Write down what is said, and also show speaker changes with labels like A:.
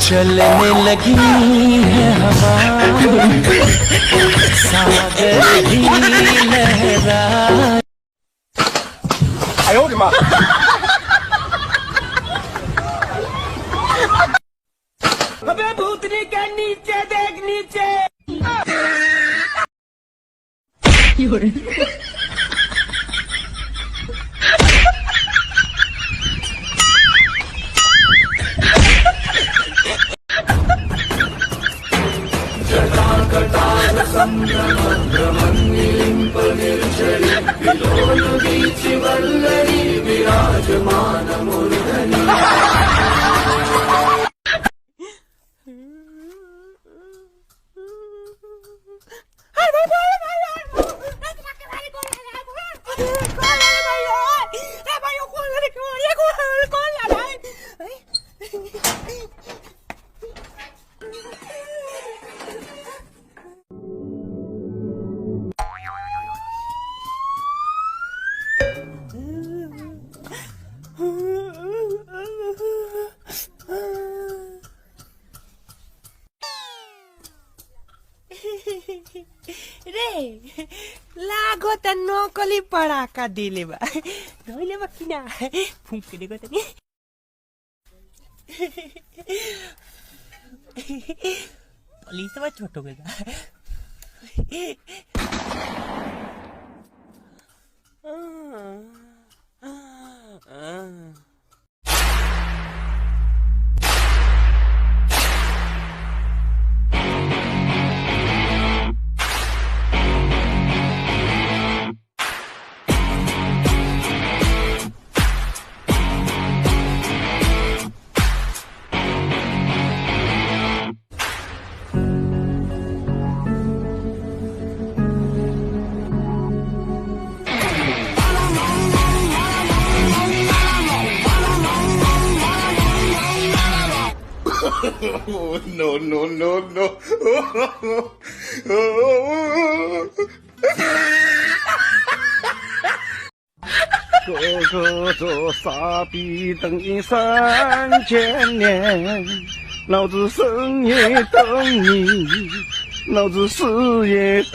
A: चलने लगी है हवा सागर भी लहरा। 哎呦我的妈！अबे भूतनी के नीचे देख नीचे।
B: 有人。
C: रे लागो त नकली पड़ाका दिले बा धोइले बा किना फुंके देखो त नि पुलिस बा छोटो के
A: Oh, no, no, no, no.
D: 哥哥这傻逼等你3000年，老子生也等你，老子死也等。